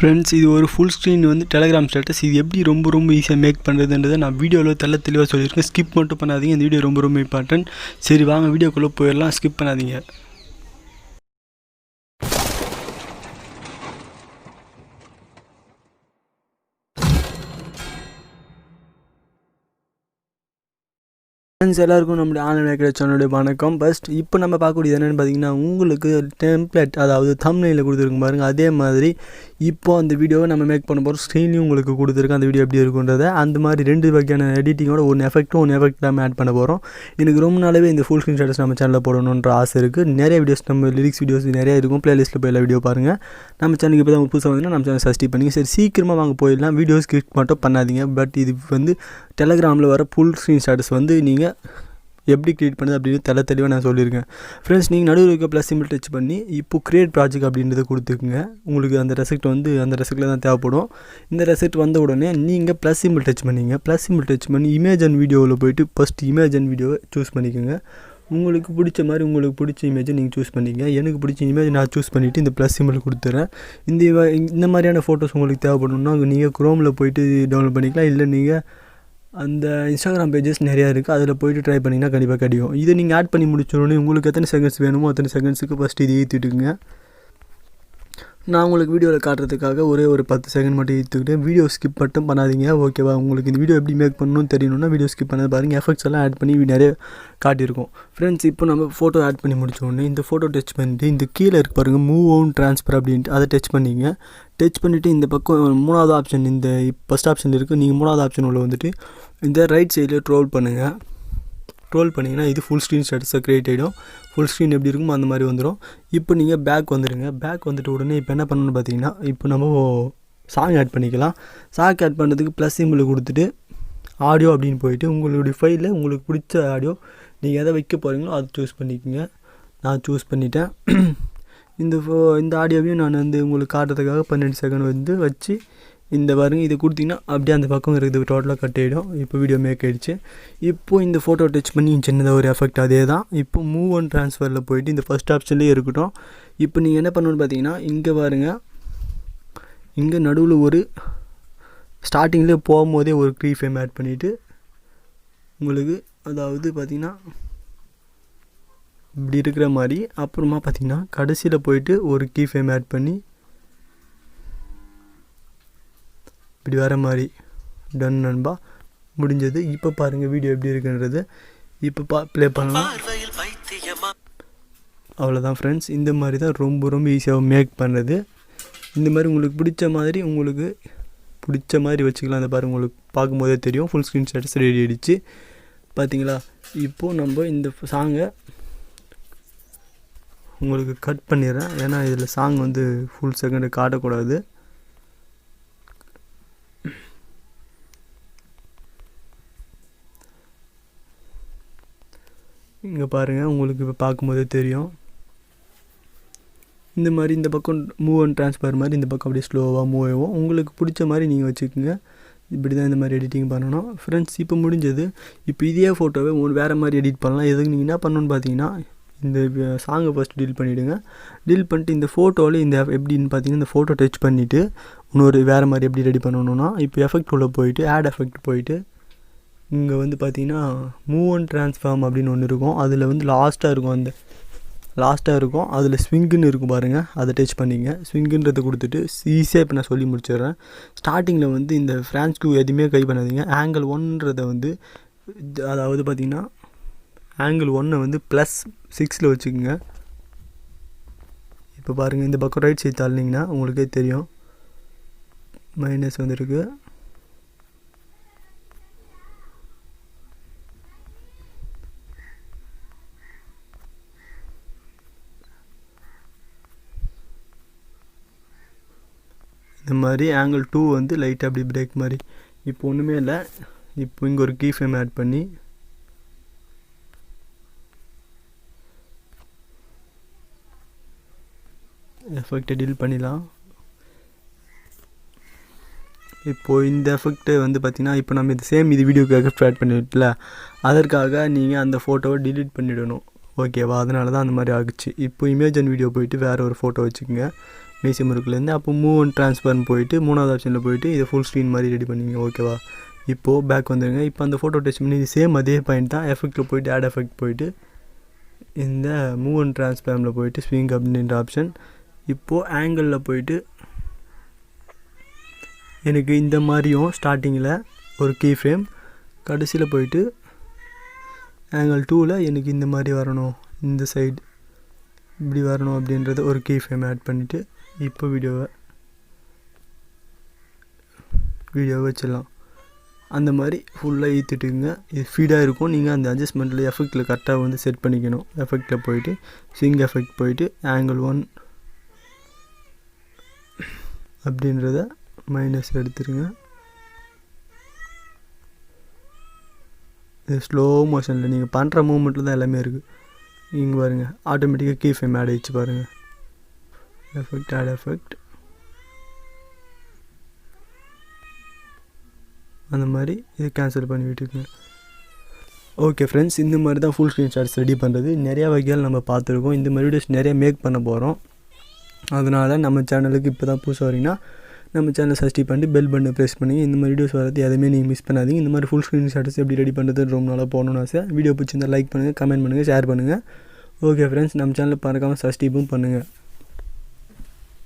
Friends, இது ஒரு full screen வந்து டெலகிராம் ஸ்டேட்டஸ். இது எப்படி ரொம்ப ஈஸியாக மேக் பண்ணுறதுன்றதை நான் வீடியோவில் தெளிவாக சொல்லியிருக்கேன். ஸ்கிப் மட்டும் பண்ணாதீங்க. இந்த வீடியோ ரொம்ப இம்பார்ட்டன்ட். சரி, வாங்க வீடியோக்குள்ளே போயிடலாம். ஸ்கிப் பண்ணாதீங்க. ஃப்ரெண்ட்ஸ், எல்லாருக்கும் நம்மளுடைய ஆன்லைன் வேக்கடா சேனலுடைய வணக்கம். ஃபஸ்ட் இப்போ நம்ம பார்க்கக்கூடியது என்னென்னு பார்த்தீங்கன்னா, உங்களுக்கு டெம்ப்ளேட், அதாவது தம்ப்நெயிலில் கொடுத்துருக்கும் பாருங்கள். அதே மாதிரி இப்போ அந்த வீடியோவை நம்ம மேக் பண்ண போகிறோம். ஸ்க்ரீன்லையும் உங்களுக்கு கொடுத்துருக்கோம் அந்த வீடியோ எப்படி இருக்குன்றதை. அந்த மாதிரி 2 வகையான எடிட்டிங்கோட ஒன்று எஃபெக்ட் நம்ம ஆட் பண்ண போகிறோம். எனக்கு ரொம்ப நாளாகவே இந்த ஃபுல் ஸ்க்ரீன் ஸ்டேட்டஸ் நம்ம சேனலில் போடணுன்ற ஆசை இருக்குது. நிறைய வீடியோஸ், நம்ம லிரிக்ஸ் வீடியோஸ் நிறைய இருக்கும். ப்ளேலிஸ்ட்டில் போய் எல்லா வீடியோ பாருங்கள். நம்ம சேனலுக்கு இப்போ தான் புதுசாக வந்தீங்கன்னா நம்ம சேனல் சப்ஸ்கிரைப் பண்ணிங்க. சரி, சீக்கிரமாக வாங்க போயிடலாம். வீடியோஸ் கிளிக் மட்டும் பண்ணாதீங்க. பட் இது வந்து டெலகிராமில் வர ஃபுல் ஸ்க்ரீன் ஸ்டேட்டஸ் வந்து நீங்கள் எப்படி க்ரியேட் பண்ணுது அப்படின்னு தெளிவாக நான் சொல்லியிருக்கேன். ஃப்ரெண்ட்ஸ், நீங்கள் நடுவில் இருக்க ப்ளஸ் சிம்பிள் டச் பண்ணி இப்போ க்ரியேட் ப்ராஜெக்ட் அப்படின்றத கொடுத்துக்குங்க. உங்களுக்கு அந்த ரெசிப்ட் வந்து அந்த ரெசிப்டில் தான் தேவைப்படும். இந்த ரெசிப்ட் வந்த உடனே நீங்கள் ப்ளஸ் சிம்பிள் டச் பண்ணிங்க. ப்ளஸ் சிம்பிள் டச் பண்ணி இமேஜ் அண்ட் வீடியோவில் போய்ட்டு ஃபஸ்ட் இமேஜ் அண்ட் வீடியோவை சூஸ் பண்ணிக்கோங்க. உங்களுக்கு பிடிச்ச மாதிரி உங்களுக்கு பிடிச்ச இமேஜை நீங்கள் சூஸ் பண்ணிங்க. எனக்கு பிடிச்ச இமேஜ் நான் சூஸ் பண்ணிவிட்டு இந்த ப்ளஸ் சிம்பிள் கொடுத்துறேன். இந்த மாதிரியான ஃபோட்டோஸ் உங்களுக்கு தேவைப்படணும்னா நீங்கள் குரோமில் போய்ட்டு டவுன்லோட் பண்ணிக்கலாம். இல்லை நீங்கள் அந்த இன்ஸ்டாகிராம் பேஜஸ் நிறையா இருக்குது, அதில் போய்ட்டு ட்ரை பண்ணிங்கன்னா கண்டிப்பாக கிடைக்கும். இதை நீங்கள் ஆட் பண்ணி முடிச்சோடனே உங்களுக்கு எத்தனை செகண்ட்ஸ் வேணுமோ அத்தனை செகண்ட்ஸுக்கு ஃபஸ்ட்டு இது ஏற்றிட்டுங்க. நான் உங்களுக்கு வீடியோவில் காட்டுறதுக்காக ஒரு 10 செகண்ட் மட்டும் ஏற்றிக்கிட்டு வீடியோ ஸ்கிப் மட்டும் பண்ணாதீங்க. ஓகேவா? உங்களுக்கு இந்த வீடியோ எப்படி மேக் பண்ணணும்னு தெரியணும்னா வீடியோ ஸ்கிப் பண்ணாத பாருங்கள். எஃபெக்ட்ஸ் எல்லாம் ஆட் பண்ணி நிறைய காட்டியிருக்கோம். ஃப்ரெண்ட்ஸ், இப்போ நம்ம ஃபோட்டோ ஆட் பண்ணி முடிச்சோடனே இந்த ஃபோட்டோ டச் பண்ணிவிட்டு இந்த கீழே இருக்கு பாருங்கள், மூவ் ஓன் ட்ரான்ஸ்ஃபர் அப்படின்ட்டு அதை டச் பண்ணிங்க. டச் பண்ணிவிட்டு இந்த பக்கம் 3வது ஆப்ஷன், இந்த ஃபஸ்ட் ஆப்ஷன் இருக்குது, நீங்கள் 3வது ஆப்ஷன் உள்ள வந்துட்டு இந்த ரைட் சைடில் ட்ரோல் பண்ணுங்கள். ட்ரோல் பண்ணிங்கன்னா இது ஃபுல் ஸ்க்ரீன் ஸ்டேட்டஸாக க்ரியேட் ஆகிடும். ஃபுல் ஸ்க்ரீன் எப்படி இருக்குமோ அந்த மாதிரி வந்துடும். இப்போ நீங்கள் பேக் வந்துடுங்க. பேக் வந்துட்டு உடனே இப்போ என்ன பண்ணணும்னு பார்த்தீங்கன்னா, இப்போ நம்ம சாங் ஆட் பண்ணிக்கலாம். சாங் ஆட் பண்ணுறதுக்கு ப்ளஸ் சிம்பிள் கொடுத்துட்டு ஆடியோ அப்படின்னு போயிட்டு உங்களுடைய ஃபைலில் உங்களுக்கு பிடிச்ச ஆடியோ நீங்கள் எதை வைக்க போகிறீங்களோ அதை சூஸ் பண்ணிக்கோங்க. நான் சூஸ் பண்ணிட்டேன். இந்த ஆடியோவையும் நான் வந்து உங்களுக்கு காட்டுறதுக்காக 12 செகண்ட் வந்து வச்சு இந்த பாருங்கள், இது கொடுத்திங்கன்னா அப்படியே அந்த பக்கம் இருக்குது டோட்டலாக கட் ஆகிடும். இப்போ வீடியோ மேக் ஆகிடுச்சு. இப்போது இந்த ஃபோட்டோ டச் பண்ணி சின்னதாக ஒரு எஃபெக்ட் அதே தான். இப்போ மூவ் அண்ட் ட்ரான்ஸ்ஃபரில் போய்ட்டு இந்த ஃபஸ்ட் ஆப்ஷன்லேயே இருக்கட்டும். இப்போ நீங்கள் என்ன பண்ணணுன்னு பார்த்தீங்கன்னா, இங்கே பாருங்கள், இங்கே நடுவில் ஒரு ஸ்டார்டிங்கில் போகும்போதே ஒரு க்ரீ ஃப்ரேம் ஆட் பண்ணிவிட்டு உங்களுக்கு, அதாவது பார்த்திங்கன்னா இப்படி இருக்கிற மாதிரி, அப்புறமா பார்த்திங்கன்னா கடைசியில் போயிட்டு ஒரு கீ ஃப்ரேம் ஆட் பண்ணி இப்படி வர மாதிரி டன் நண்பா, முடிஞ்சது. இப்போ பாருங்கள் வீடியோ எப்படி இருக்குன்றது. இப்போ ப்ளே பண்ணலாம். அவ்வளோதான் ஃப்ரெண்ட்ஸ். இந்த மாதிரி தான் ரொம்ப ஈஸியாக மேக் பண்ணுறது. இந்த மாதிரி உங்களுக்கு பிடிச்ச மாதிரி வச்சுக்கலாம். அந்த பாருங்கள், உங்களுக்கு பார்க்கும்போதே தெரியும் ஃபுல் ஸ்க்ரீன் ஸ்டேட்டஸ் ரெடி ஆகிடுச்சு. பார்த்தீங்களா? இப்போது நம்ம இந்த சாங்கை உங்களுக்கு கட் பண்ணிடுறேன். ஏன்னா இதில் சாங் வந்து ஃபுல் செகண்டு காட்டக்கூடாது. இங்கே பாருங்கள், உங்களுக்கு இப்போ பார்க்கும்போதே தெரியும். இந்த மாதிரி இந்த பக்கம் மூவ் அண்ட் ட்ரான்ஸ்ஃபர் மாதிரி இந்த பக்கம் அப்படியே ஸ்லோவாக மூவ் ஆகும். உங்களுக்கு பிடிச்ச மாதிரி நீங்கள் வச்சுக்கோங்க. இப்படி தான் இந்த மாதிரி எடிட்டிங் பண்ணணும். ஃப்ரெண்ட்ஸ், இப்போ முடிஞ்சது. இப்போ இதே ஃபோட்டோவை வேறு மாதிரி எடிட் பண்ணலாம். எதுக்கு நீங்கள் என்ன பண்ணணுன்னு பார்த்தீங்கன்னா, இந்த சாங்கை ஃபஸ்ட்டு டீல் பண்ணிவிடுங்க. டீல் பண்ணிட்டு இந்த ஃபோட்டோவில் இந்த எப்படின்னு பார்த்தீங்கன்னா, இந்த ஃபோட்டோ டச் பண்ணிவிட்டு இன்னொரு வேறு மாதிரி எப்படி ரெடி பண்ணணுன்னா, இப்போ எஃபெக்ட் உள்ள போயிட்டு ஆட் எஃபெக்ட் போயிட்டு இங்கே வந்து பார்த்திங்கன்னா மூவ் அண்ட் ட்ரான்ஸ்ஃபார்ம் அப்படின்னு ஒன்று இருக்கும். அதில் வந்து லாஸ்ட்டாக இருக்கும். அதில் ஸ்விங்குன்னு இருக்கும் பாருங்கள், அதை டச் பண்ணிங்க. ஸ்விங்குன்றதை கொடுத்துட்டு ஈஸியாக இப்போ நான் சொல்லி முடிச்சிடுறேன். ஸ்டார்டிங்கில் வந்து இந்த ஃப்ரான்ஸ்க்கு எதுவுமே கை பண்ணாதீங்க. ஆங்கிள் 1ன்றதை வந்து, அதாவது பார்த்திங்கன்னா ஆங்கிள் 1 வந்து +6 வச்சுக்கோங்க. இப்போ பாருங்கள், இந்த பக்கம் ரைட் சைடு தள்ளினீங்கன்னா உங்களுக்கே தெரியும் மைனஸ் வந்துருக்கு. இந்த மாதிரி ஆங்கிள் 2 வந்து லைட்டாக அப்படி பிரேக் மாதிரி. இப்போ ஒன்றுமே இல்லை. இப்போ இங்கே ஒரு கீ ஃப்ரேம் ஆட் பண்ணி எஃபெக்டை டீல் பண்ணிடலாம். இப்போது இந்த எஃபெக்ட்டு வந்து பார்த்திங்கன்னா, இப்போ நம்ம இது வீடியோக்கு எஃபெக்ட் ஆட் பண்ணிவிட்டல, அதற்காக நீங்கள் அந்த ஃபோட்டோவை டிலீட் பண்ணிவிடணும். ஓகேவா? அதனால தான் அந்த மாதிரி ஆகுச்சு. இப்போ இமேஜ் அண்ட் வீடியோ போய்ட்டு வேறு ஒரு ஃபோட்டோ வச்சுக்கோங்க. மியூசியம் இருக்குலேருந்து. அப்போ மூவ் அண்ட் ட்ரான்ஸ்ஃபார்ம் போயிட்டு 3வது ஆப்ஷனில் போயிட்டு இதை ஃபுல் ஸ்க்ரீன் மாதிரி ரெடி பண்ணுவீங்க. ஓகேவா? இப்போது பேக் வந்துடுங்க. இப்போ அந்த ஃபோட்டோ டச் பண்ணி சேம் அதே பாயிண்ட் தான். எஃபெக்ட்டில் போயிட்டு ஆட் எஃபெக்ட் போயிட்டு இந்த மூவ் அண்ட் ட்ரான்ஸ்ஃபார்மில் போயிட்டு ஸ்விங் அப்படின்ற ஆப்ஷன். இப்போது ஆங்கிளில் போயிட்டு எனக்கு இந்த மாதிரியும் ஸ்டார்டிங்கில் ஒரு கீ ஃப்ரேம், கடைசியில் போயிட்டு ஆங்கிள் 2ல் எனக்கு இந்த மாதிரி வரணும், இந்த சைடு இப்படி வரணும் அப்படின்றத ஒரு கீ ஃப்ரேம் ஆட் பண்ணிவிட்டு இப்போ வீடியோவை வச்சிடலாம். அந்த மாதிரி ஃபுல்லாக ஈத்துட்டுங்க. இது ஃபீடாக இருக்கும். நீங்கள் அந்த அட்ஜஸ்ட்மெண்ட்டில் எஃபெக்ட்டில் கரெக்டாக வந்து செட் பண்ணிக்கணும். எஃபெக்ட்டில் போயிட்டு ஸ்விங் எஃபெக்ட் போயிட்டு ஆங்கிள் 1 அப்படின்றத மைனஸ் எடுத்துருங்க. இது ஸ்லோ மோஷனில் நீங்கள் பண்ணுற மூமெண்ட்டில் தான் எல்லாமே இருக்குது. இங்கே பாருங்கள், ஆட்டோமேட்டிக்காக கீ ஃப்ரேம் ஆட் ஆகிடுச்சு பாருங்கள். எஃபெக்ட் ஆட் எஃபெக்ட் அந்த மாதிரி இது கேன்சல் பண்ணி விட்டுருங்க. ஓகே ஃப்ரெண்ட்ஸ், இந்த மாதிரி தான் ஃபுல் ஸ்க்ரீன் ஷாட்ஸ் ரெடி பண்ணுறது. நிறையா வகைகள் நம்ம பார்த்துருக்கோம். இந்த மாதிரி வீடியோஸ் நிறையா மேக் பண்ண போகிறோம். அதனால் நம்ம சேனலுக்கு இப்போ தான் புதுசாக வரீங்கன்னா நம்ம சேனலை சப்ஸ்கிரைப் பண்ணிட்டு பெல் பட்டனை ப்ரெஸ் பண்ணுங்கள். இந்த மாதிரி வீடியோஸ் வரது எதுவுமே நீங்கள் மிஸ் பண்ணாதீங்க. இந்த மாதிரி ஃபுல் ஸ்க்ரீன் ஷாட்ஸ் எப்படி ரெடி பண்ணுறதுன்னு ரொம்ப நாளாக போகணும்னு ஆசை. வீடியோ பிடிச்சிருந்தால் லைக் பண்ணுங்கள், கமெண்ட் பண்ணுங்கள், ஷேர் பண்ணுங்கள். ஓகே ஃப்ரெண்ட்ஸ், நம்ம சேனலில் பார்க்காமல் சப்ஸ்கிரைபும் பண்ணுங்கள்.